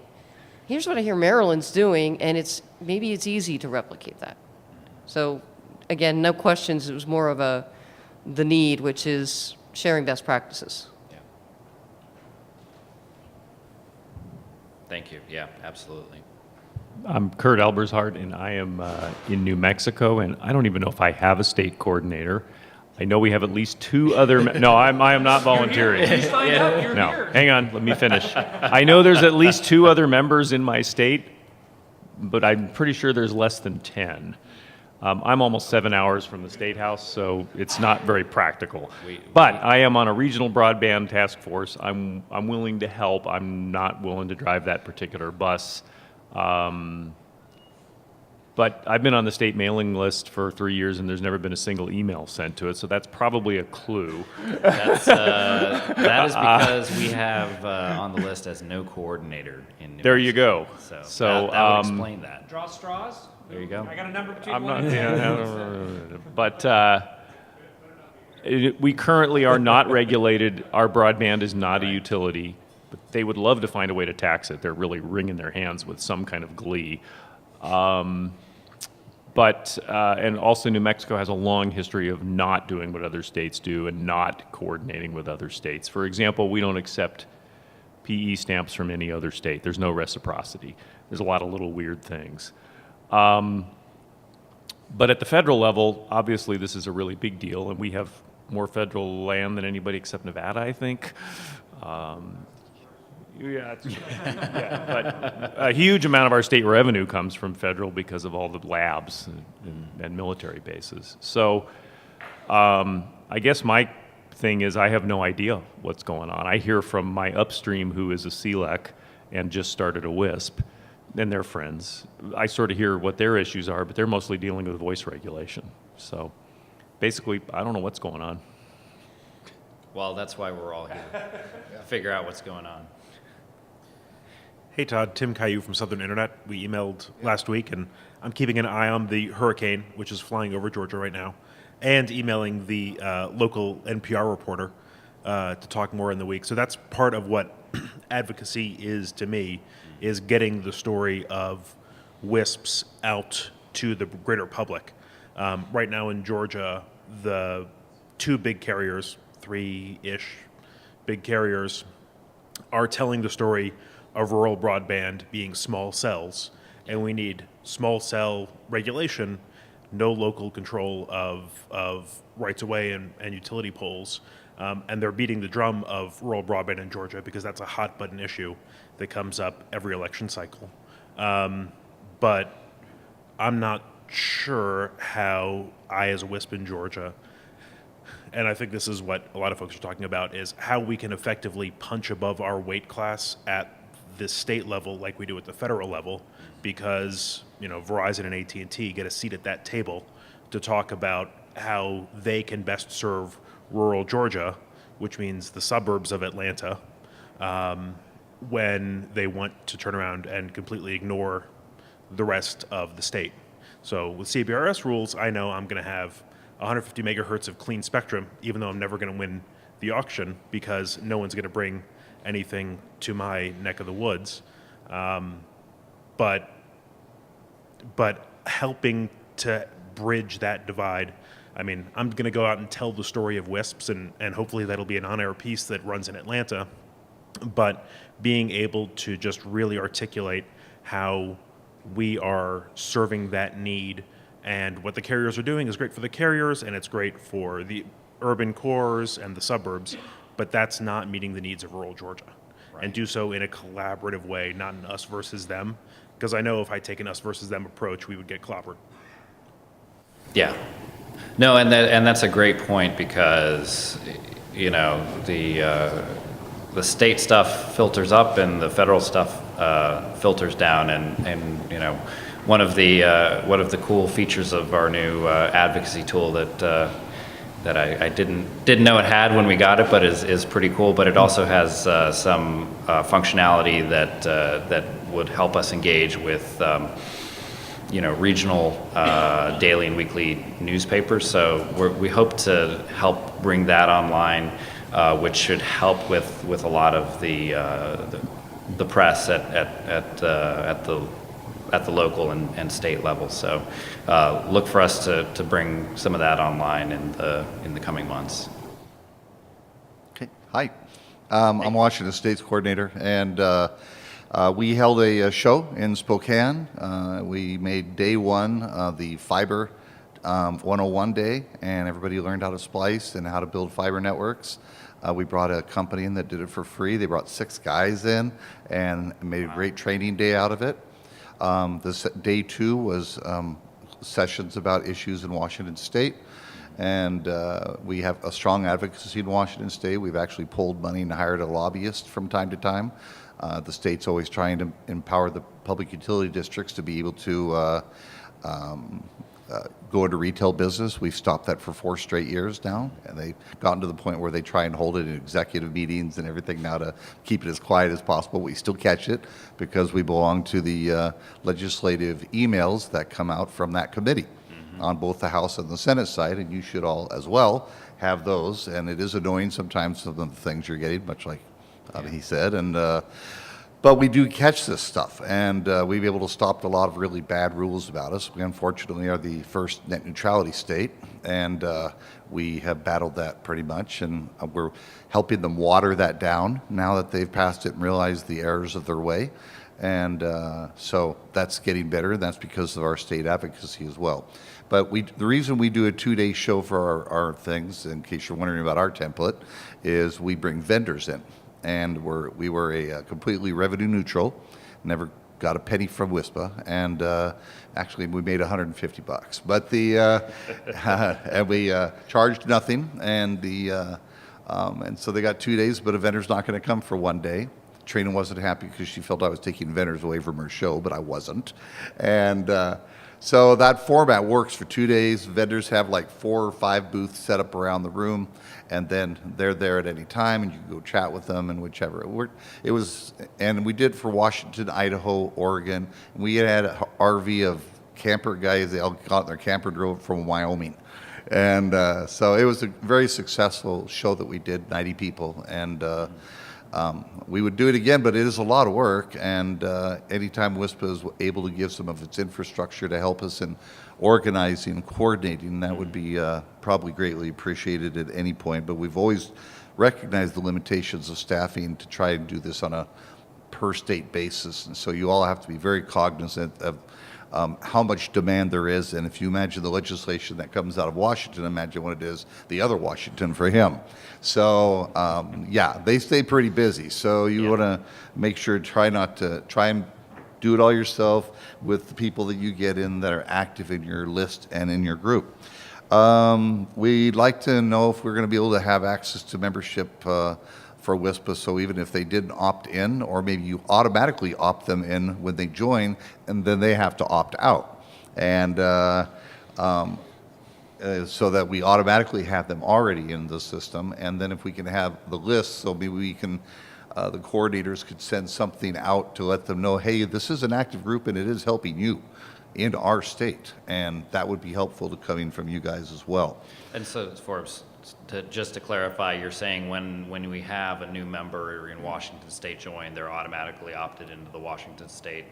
here's what I hear Maryland's doing, and maybe it's easy to replicate that. So again, no questions, it was more of the need, which is sharing best practices. Yeah. Thank you. Yeah, absolutely. I'm Kurt Elbershart, and I am in New Mexico, and I don't even know if I have a state coordinator. I know we have at least 2 other. No, I am not volunteering. No, hang on, let me finish. I know there's at least 2 other members in my state, but I'm pretty sure there's less than 10. I'm almost 7 hours from the State House, so it's not very practical. But I am on a regional broadband task force. I'm willing to help. I'm not willing to drive that particular bus. But I've been on the state mailing list for 3 years, and there's never been a single email sent to it, so that's probably a clue. That is because we have on the list as no coordinator in New There you Mexico. go. So that would explain that. Draw straws? There you go. I got a number between I'm one not, and two. but we currently are not regulated. Our broadband is not a utility, but they would love to find a way to tax it. They're really wringing their hands with some kind of glee. And also New Mexico has a long history of not doing what other states do and not coordinating with other states. For example, we don't accept PE stamps from any other state. There's no reciprocity. There's a lot of little weird things. But at the federal level, obviously this is a really big deal, and we have more federal land than anybody except Nevada, I think. But a huge amount of our state revenue comes from federal because of all the labs and military bases. So I guess my thing is I have no idea what's going on. I hear from my upstream who is a CLEC and just started a WISP, and they're friends. I sort of hear what their issues are, but they're mostly dealing with voice regulation. So basically, I don't know what's going on. Well, that's why we're all here, to figure out what's going on. Hey Todd, Tim Caillou from Southern Internet. We emailed last week, and I'm keeping an eye on the hurricane, which is flying over Georgia right now, and emailing the local NPR reporter to talk more in the week. So that's part of what advocacy is to me, is getting the story of WISPs out to the greater public. Right now in Georgia, the 2 big carriers, 3-ish big carriers, are telling the story of rural broadband being small cells, and we need small cell regulation, no local control of rights-of-way and utility poles, and they're beating the drum of rural broadband in Georgia because that's a hot-button issue that comes up every election cycle. But I'm not sure how I, as a WISP in Georgia, and I think this is what a lot of folks are talking about, is how we can effectively punch above our weight class at the state level like we do at the federal level, because Verizon and AT&T get a seat at that table to talk about how they can best serve rural Georgia, which means the suburbs of Atlanta, when they want to turn around and completely ignore the rest of the state. So with CBRS rules, I know I'm going to have 150 megahertz of clean spectrum, even though I'm never going to win the auction because no one's going to bring anything to my neck of the woods. But helping to bridge that divide, I mean, I'm going to go out and tell the story of WISPs, and hopefully that'll be an on-air piece that runs in Atlanta. But being able to just really articulate how we are serving that need, and what the carriers are doing is great for the carriers, and it's great for the urban cores and the suburbs, but that's not meeting the needs of rural Georgia. Right. And do so in a collaborative way, not an us versus them, because I know if I take an us versus them approach, we would get clobbered. Yeah. No, and that's a great point, because the state stuff filters up and the federal stuff filters down, and one of the cool features of our new advocacy tool that I didn't know it had when we got it, but is pretty cool. But it also has some functionality that would help us engage with regional daily and weekly newspapers. So we hope to help bring that online, which should help with a lot of the press at the local and state level. So look for us to bring some of that online in the coming months. Okay. Hi. I'm Washington State's coordinator, and we held a show in Spokane. We made day one the Fiber 101 day, and everybody learned how to splice and how to build fiber networks. We brought a company in that did it for free. They brought 6 guys in and made a great training day out of it. This day 2 was sessions about issues in Washington State. And we have a strong advocacy in Washington State. We've actually pulled money and hired a lobbyist from time to time. The state's always trying to empower the public utility districts to be able to go into retail business. We've stopped that for 4 straight years now, and they've gotten to the point where they try and hold it in executive meetings and everything now to keep it as quiet as possible. We still catch it because we belong to the legislative emails that come out from that committee on both the House and the Senate side, and you should all as well have those. And it is annoying sometimes, some of the things you're getting, much like he said, and but we do catch this stuff, and we've been able to stop a lot of really bad rules about us. We unfortunately are the first net neutrality state, and we have battled that pretty much, and we're helping them water that down now that they've passed it and realized the errors of their way. And so that's getting better, and that's because of our state advocacy as well. But the reason we do a 2-day show for our things, in case you're wondering about our template, is we bring vendors in. And we were a completely revenue neutral, never got a penny from WISPA, and actually we made $150. But and we charged nothing, and so they got 2 days, but a vendor's not going to come for 1 day. Trina wasn't happy because she felt I was taking vendors away from her show, but I wasn't. And so that format works for 2 days. Vendors have like 4 or 5 booths set up around the room, and then they're there at any time, and you can go chat with them and whichever. It was, and we did for Washington, Idaho, Oregon. We had an RV of camper guys. They all got in their camper, drove from Wyoming. And so it was a very successful show that we did, 90 people. And we would do it again, but it is a lot of work, and anytime WISPA is able to give some of its infrastructure to help us in organizing and coordinating, that would be probably greatly appreciated at any point. But we've always recognized the limitations of staffing to try and do this on a per state basis, and so you all have to be very cognizant of how much demand there is. And if you imagine the legislation that comes out of Washington, imagine what it is the other Washington for him. So yeah, they stay pretty busy. So you want to make sure, try and do it all yourself with the people that you get in that are active in your list and in your group. We'd like to know if we're going to be able to have access to membership for WISPA, so even if they didn't opt in, or maybe you automatically opt them in when they join, and then they have to opt out. And so that we automatically have them already in the system, and then if we can have the list, so maybe we can, the coordinators could send something out to let them know, hey, this is an active group and it is helping you in our state, and that would be helpful to coming from you guys as well. And so, Forbes, just to clarify, you're saying when we have a new member in Washington State join, they're automatically opted into the Washington State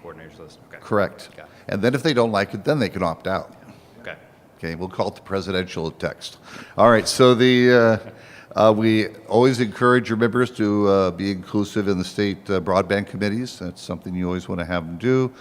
coordinators list? Okay. Correct. Okay. And then if they don't like it, then they can opt out. Okay. Okay, we'll call it the presidential text. All right, so we always encourage your members to be inclusive in the state broadband committees. That's something you always want to have them do.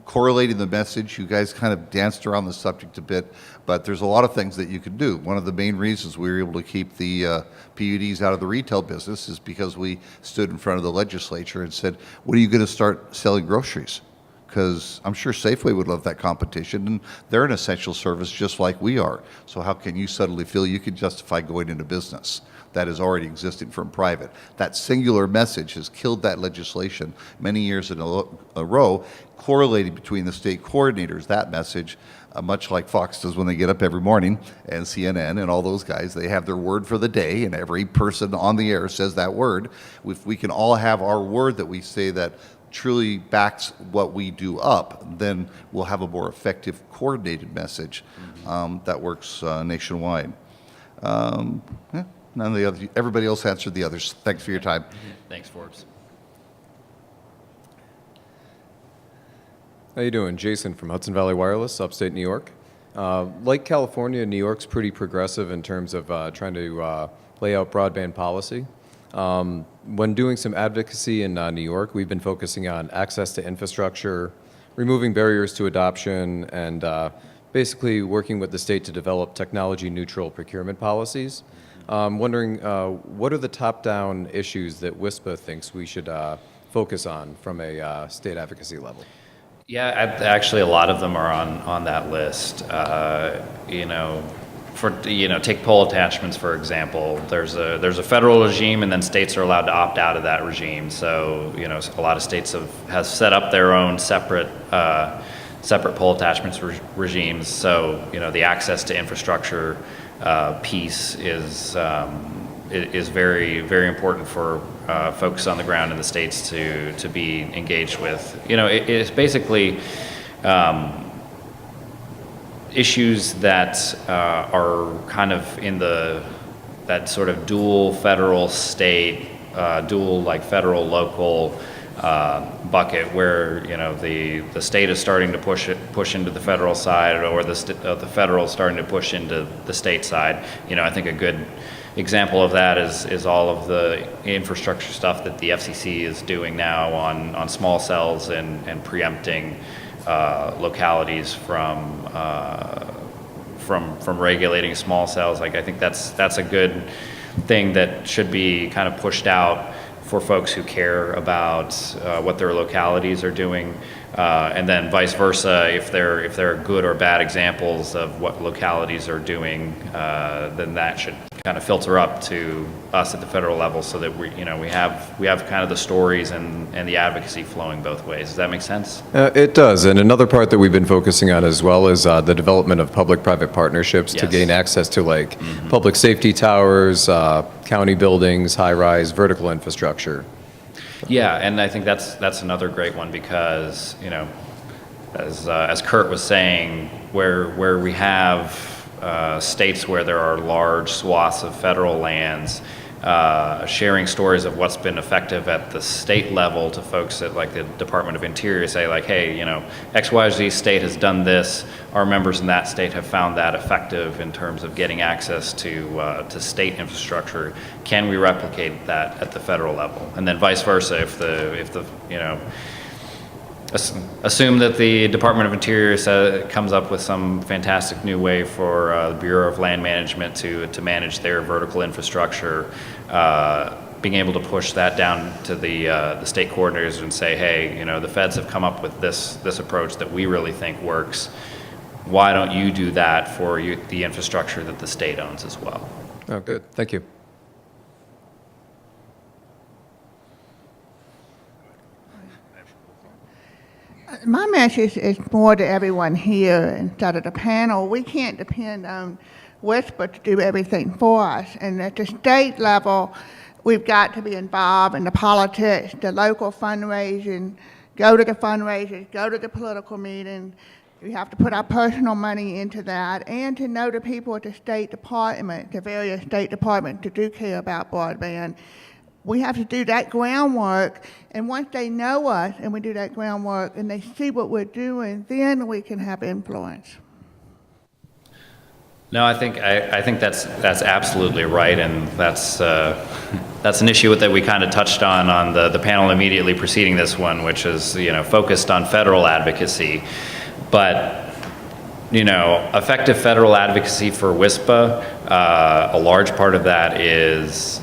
Correlating the message, you guys kind of danced around the subject a bit, but there's a lot of things that you can do. One of the main reasons we were able to keep the PUDs out of the retail business is because we stood in front of the legislature and said, when are you going to start selling groceries? Because I'm sure Safeway would love that competition, and they're an essential service just like we are. So how can you suddenly feel you can justify going into business that is already existing from private? That singular message has killed that legislation many years in a row, correlating between the state coordinators, that message, much like Fox does when they get up every morning, and CNN and all those guys, they have their word for the day, and every person on the air says that word. If we can all have our word that we say that truly backs what we do up, then we'll have a more effective coordinated message that works nationwide. Yeah, none of the other, everybody else answered the others. Thanks for your time. Thanks, Forbes. How you doing? Jason from Hudson Valley Wireless, upstate New York. Like California, New York's pretty progressive in terms of trying to lay out broadband policy. When doing some advocacy in New York, we've been focusing on access to infrastructure, removing barriers to adoption, and basically working with the state to develop technology-neutral procurement policies. Wondering, what are the top-down issues that WISPA thinks we should focus on from a state advocacy level? Yeah, actually, a lot of them are on that list. Take poll attachments for example. There's a federal regime, and then states are allowed to opt out of that regime. So a lot of states have set up their own separate poll attachments regimes. So the access to infrastructure piece is very, very important for folks on the ground in the states to be engaged with. It's basically issues that are kind of in that sort of dual federal state, dual like federal local bucket, where the state is starting to push into the federal side, or the federal is starting to push into the state side. I think a good example of that is all of the infrastructure stuff that the FCC is doing now on small cells and preempting localities from regulating small cells. Like, I think that's a good thing that should be kind of pushed out for folks who care about what their localities are doing, and then vice versa. If there are good or bad examples of what localities are doing, then that should kind of filter up to us at the federal level, so that we have kind of the stories and the advocacy flowing both ways. Does that make sense? It does. And another part that we've been focusing on as well is the development of public-private partnerships to gain access to public safety towers, county buildings, high-rise, vertical infrastructure. Yeah, and I think that's another great one, because as Kurt was saying, where we have states where there are large swaths of federal lands, sharing stories of what's been effective at the state level to folks at like the Department of Interior, say like, hey, XYZ state has done this. Our members in that state have found that effective in terms of getting access to state infrastructure. Can we replicate that at the federal level? And then vice versa, if the assume that the Department of Interior comes up with some fantastic new way for the Bureau of Land Management to manage their vertical infrastructure, being able to push that down to the state coordinators and say, hey, the feds have come up with this approach that we really think works. Why don't you do that for the infrastructure that the state owns as well? Oh, good. Thank you. My message is more to everyone here instead of the panel. We can't depend on WISPA to do everything for us. And at the state level, we've got to be involved in the politics, the local fundraising, go to the fundraisers, go to the political meetings. We have to put our personal money into that, and to know the people at the State Department, the various State Departments that do care about broadband. We have to do that groundwork, and once they know us and we do that groundwork and they see what we're doing, then we can have influence. No, I think that's absolutely right, and that's an issue that we kind of touched on the panel immediately preceding this one, which is focused on federal advocacy. But effective federal advocacy for WISPA, a large part of that is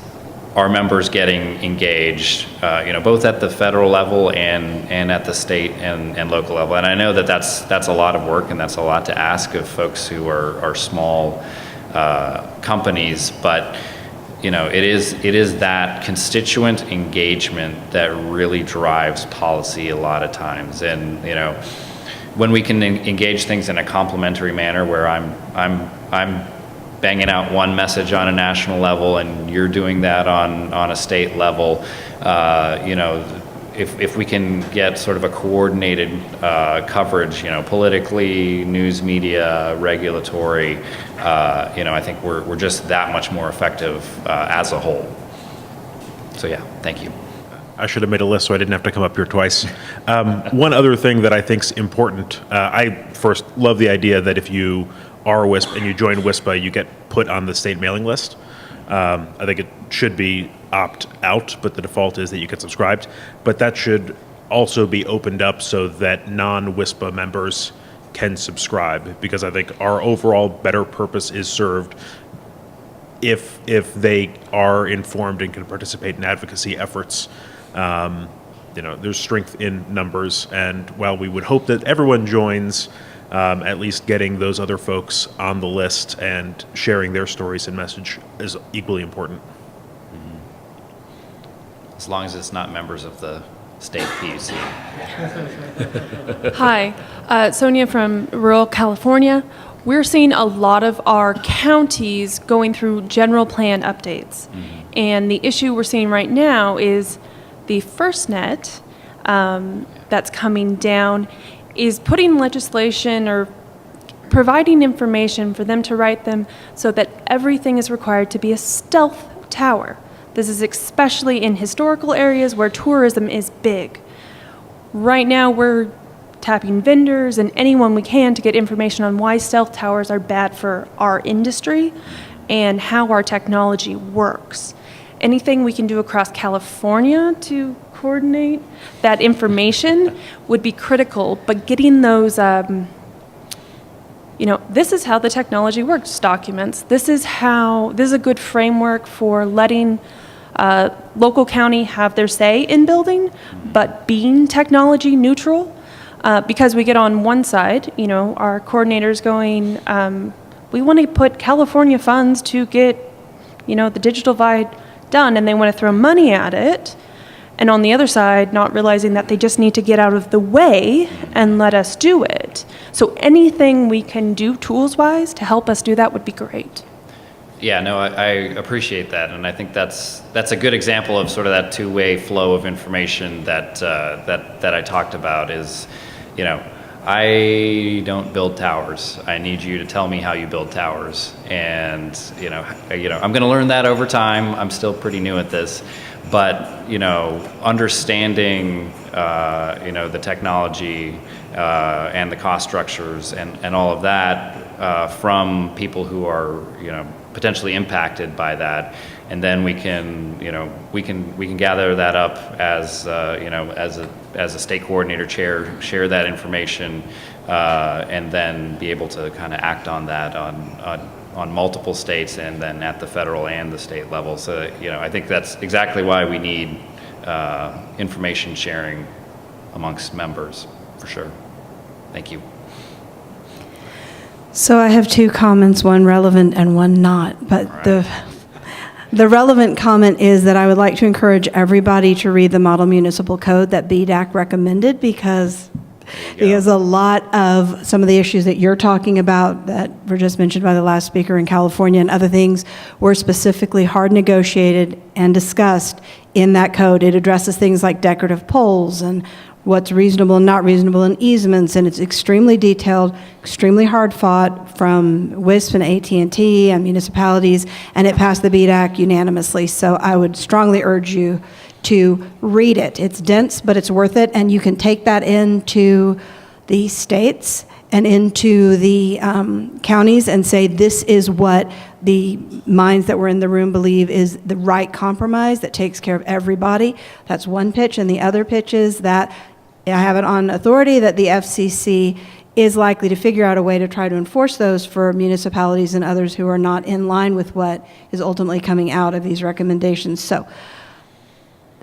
our members getting engaged, both at the federal level and at the state and local level. And I know that's a lot of work, and that's a lot to ask of folks who are small companies. But it is that constituent engagement that really drives policy a lot of times. And when we can engage things in a complementary manner, where I'm banging out one message on a national level and you're doing that on a state level, if we can get sort of a coordinated coverage, politically, news media, regulatory, I think we're just that much more effective as a whole. So yeah, thank you. I should have made a list so I didn't have to come up here twice. One other thing that I think is important, I first love the idea that if you are a WISP and you join WISPA, you get put on the state mailing list. I think it should be opt out, but the default is that you get subscribed. But that should also be opened up so that non-WISPA members can subscribe, because I think our overall better purpose is served if they are informed and can participate in advocacy efforts. There's strength in numbers, and while we would hope that everyone joins, at least getting those other folks on the list and sharing their stories and message is equally important. As long as it's not members of the state PUC. Hi, Sonia from rural California. We're seeing a lot of our counties going through general plan updates. And the issue we're seeing right now is the FirstNet that's coming down is putting legislation or providing information for them to write them so that everything is required to be a stealth tower. This is especially in historical areas where tourism is big. Right now, we're tapping vendors and anyone we can to get information on why stealth towers are bad for our industry and how our technology works. Anything we can do across California to coordinate that information would be critical, but getting those, this is how the technology works documents. This is a good framework for letting local county have their say in building, but being technology neutral. Because we get on one side, our coordinators going, we want to put California funds to get, the digital divide done, and they want to throw money at it. And on the other side, not realizing that they just need to get out of the way and let us do it. So anything we can do tools-wise to help us do that would be great. Yeah, no, I appreciate that, and I think that's a good example of sort of that two-way flow of information that I talked about. Is, I don't build towers. I need you to tell me how you build towers, and I'm going to learn that over time. I'm still pretty new at this, but understanding the technology and the cost structures and all of that from people who are potentially impacted by that, and then we can gather that up as as a state coordinator share that information, and then be able to kind of act on that on multiple states and then at the federal and the state level. So I think that's exactly why we need information sharing amongst members, for sure. Thank you. So I have two comments, one relevant and one not. But right. The relevant comment is that I would like to encourage everybody to read the Model Municipal Code that BDAC recommended, because a lot of some of the issues that you're talking about that were just mentioned by the last speaker in California and other things were specifically hard negotiated and discussed in that code. It addresses things like decorative poles and what's reasonable and not reasonable in easements, and it's extremely detailed, extremely hard fought from WISP and AT&T and municipalities, and it passed the BDAC unanimously. So I would strongly urge you to read it. It's dense, but it's worth it, and you can take that into the states and into the counties and say, this is what the minds that were in the room believe is the right compromise that takes care of everybody. That's one pitch, and the other pitch is that I have it on authority that the FCC is likely to figure out a way to try to enforce those for municipalities and others who are not in line with what is ultimately coming out of these recommendations. So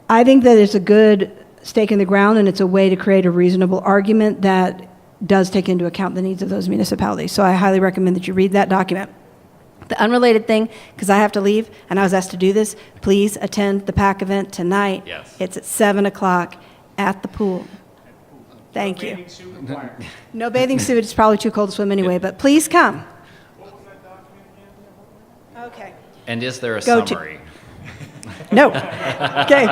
I think that it's a good stake in the ground, and it's a way to create a reasonable argument that does take into account the needs of those municipalities. So I highly recommend that you read that document. The unrelated thing, because I have to leave, and I was asked to do this, please attend the PAC event tonight. Yes. It's at 7 o'clock at the pool. Thank you. No bathing suit. It's probably too cold to swim anyway, but please come. Okay. And is there a Go to- summary? No. Okay.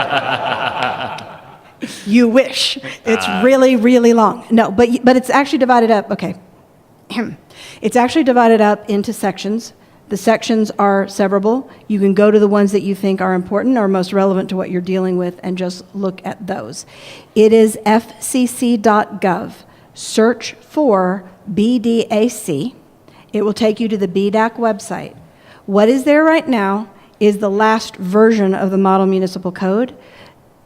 You wish. It's really, really long. No, but it's actually divided up, okay. It's actually divided up into sections. The sections are severable. You can go to the ones that you think are important or most relevant to what you're dealing with and just look at those. It is fcc.gov. Search for BDAC. It will take you to the BDAC website. What is there right now is the last version of the Model Municipal Code.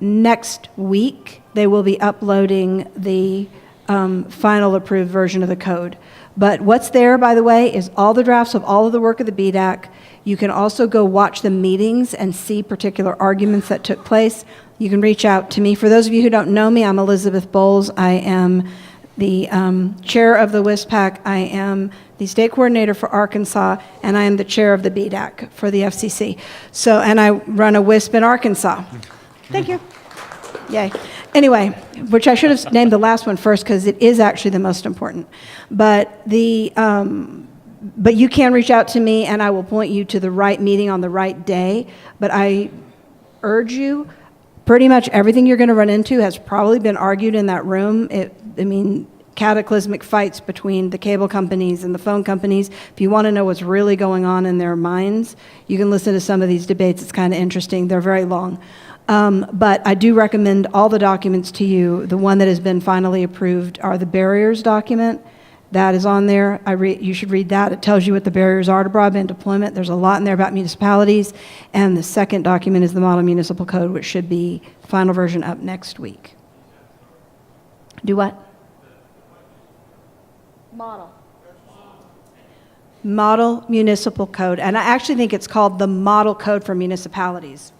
Next week, they will be uploading the final approved version of the code. But what's there, by the way, is all the drafts of all of the work of the BDAC. You can also go watch the meetings and see particular arguments that took place. You can reach out to me. For those of you who don't know me, I'm Elizabeth Bowles. I am the chair of the WISPAC. I am the state coordinator for Arkansas, and I am the chair of the BDAC for the FCC. So, and I run a WISP in Arkansas. Thank you. Yay. Anyway, which I should have named the last one first because it is actually the most important. But you can reach out to me and I will point you to the right meeting on the right day. But I urge you, pretty much everything you're going to run into has probably been argued in that room. Cataclysmic fights between the cable companies and the phone companies. If you want to know what's really going on in their minds, you can listen to some of these debates. It's kind of interesting. They're very long. But I do recommend all the documents to you. The one that has been finally approved are the barriers document. That is on there. You should read that. It tells you what the barriers are to broadband deployment. There's a lot in there about municipalities. And the second document is the Model Municipal Code, which should be final version up next week. Do what? Model Municipal Code. And I actually think it's called the Model Code for Municipalities.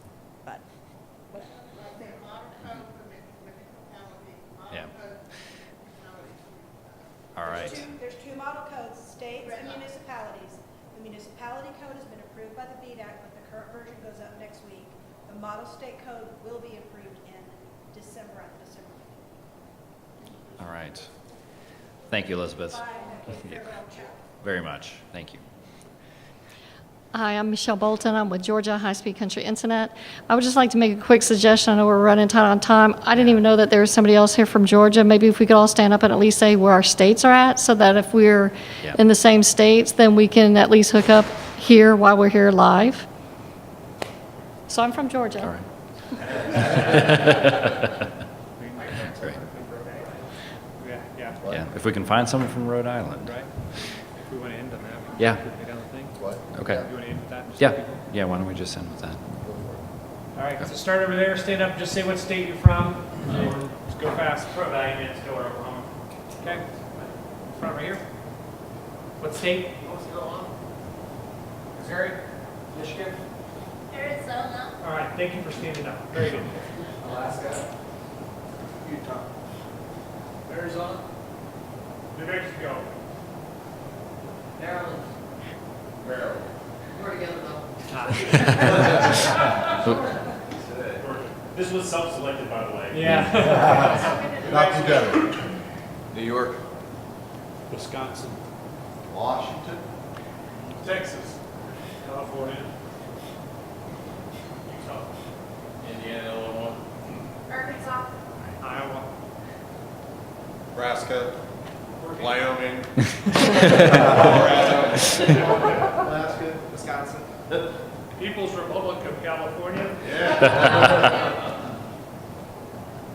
All right. There's two model codes, states and municipalities. The municipality code has been approved by the BDAC, but the current version goes up next week. The model state code will be approved in December at the December meeting. All right. Thank you, Elizabeth. Very much. Thank you. Hi, I'm Michelle Bolton. I'm with Georgia High Speed Country Internet. I would just like to make a quick suggestion. I know we're running tight on time. I didn't even know that there was somebody else here from Georgia. Maybe if we could all stand up and at least say where our states are at, so that if we're in the same states, then we can at least hook up here while we're here live. So I'm from Georgia. All right. Yeah, if we can find someone from Rhode Island. Right. If we want to end on that. Yeah. Quickly down the thing. What? Okay. You want to end with that? Yeah, why don't we just end with that? All right, so start over there, stand up, just say what state you're from, and just go fast. Rhode Island, Oklahoma. Okay. Front right here. What state? Missouri? Michigan? Arizona. All right, thank you for standing up. Very good. Alaska. Utah. Arizona. New Mexico. Maryland. Maryland. We're together though. This was self-selected, by the way. Yeah. Not together. New York. Wisconsin. Washington. Texas. California. Utah. Indiana, Illinois. Arkansas. Iowa. Nebraska. Wyoming. Colorado. Alaska. Wisconsin. People's Republic of California. Yeah.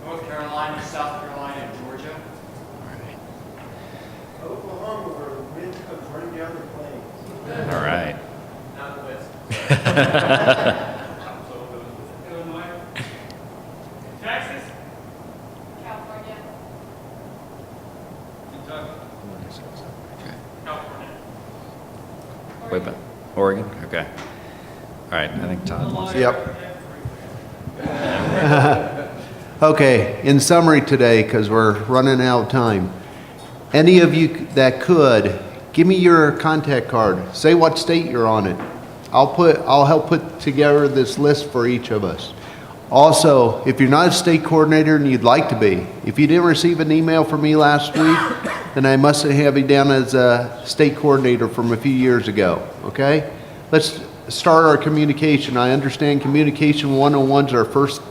North Carolina, South Carolina, and Georgia. Oklahoma, where the wind comes running down the plains. All right. Not the West. Illinois. Texas. California. Kentucky. California. Wait, but Oregon? Okay. All right, I think Todd wants to. Yep. Okay, in summary today, because we're running out of time, any of you that could, give me your contact card. Say what state you're on it. I'll help put together this list for each of us. Also, if you're not a state coordinator and you'd like to be, if you didn't receive an email from me last week, then I must have you down as a state coordinator from a few years ago, okay? Let's start our communication. I understand communication 101 is our first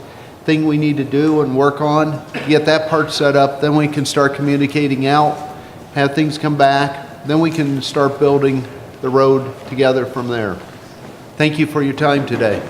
thing we need to do and work on, get that part set up, then we can start communicating out, have things come back, then we can start building the road together from there. Thank you for your time today.